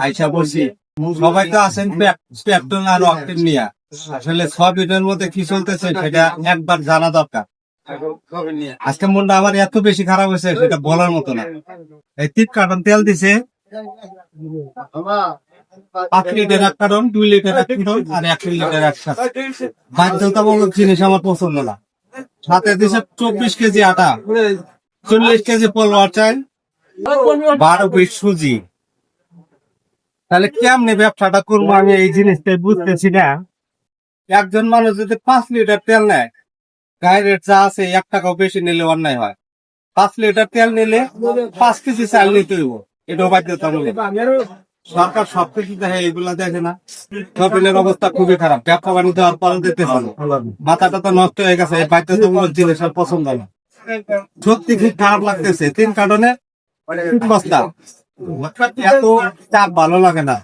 আইসা বসি সবাই তো আছেন পেট্রোল আর অক্টেন নিয়ে। আসলে সব এটার মধ্যে কি চলতেছে সেটা একবার জানা দরকার। আজকে মনটা আমার এত বেশি খারাপ হয়েছে সেটা বলার মতো না। এই 3 কার্টন তেল দিছে, 5 লিটার 1 কার্টন, 2 লিটার 1 কার্টন আর 1 লিটার 1 কার্টন। বাধ্যতামূলক জিনিস আমার পছন্দ না। সাথে দিছে 24 কেজি আটা, 40 কেজি পোলাও চাল, 12 পিস সুজি। তাহলে কেমনে ব্যবসাটা করবো আমি এই জিনিসটাই বুঝতেছি না। একজন মানুষ যদি 5 লিটার তেল নেয়, গায়ের রেট যা আছে 1 টাকাও বেশি নিলে অন্যায় হয়। 5 লিটার তেল নিলে 5 কেজি চাল নিতে হইব, এটাও বাধ্যতামূলক। সরকার সবকিছু দেখে, এগুলা দেখে না। শপিংয়ের অবস্থা খুবই খারাপ, ব্যবসা বাণিজ্য আর পরে দিতে হবে। মাথাটা তো নষ্ট হয়ে গেছে, এই বাধ্যতামূলক জিনিস আর পছন্দ না। সত্যি খুব খারাপ লাগতেছে। 3 কার্টনে 3 বস্তা, এত চাপ ভালো লাগে না।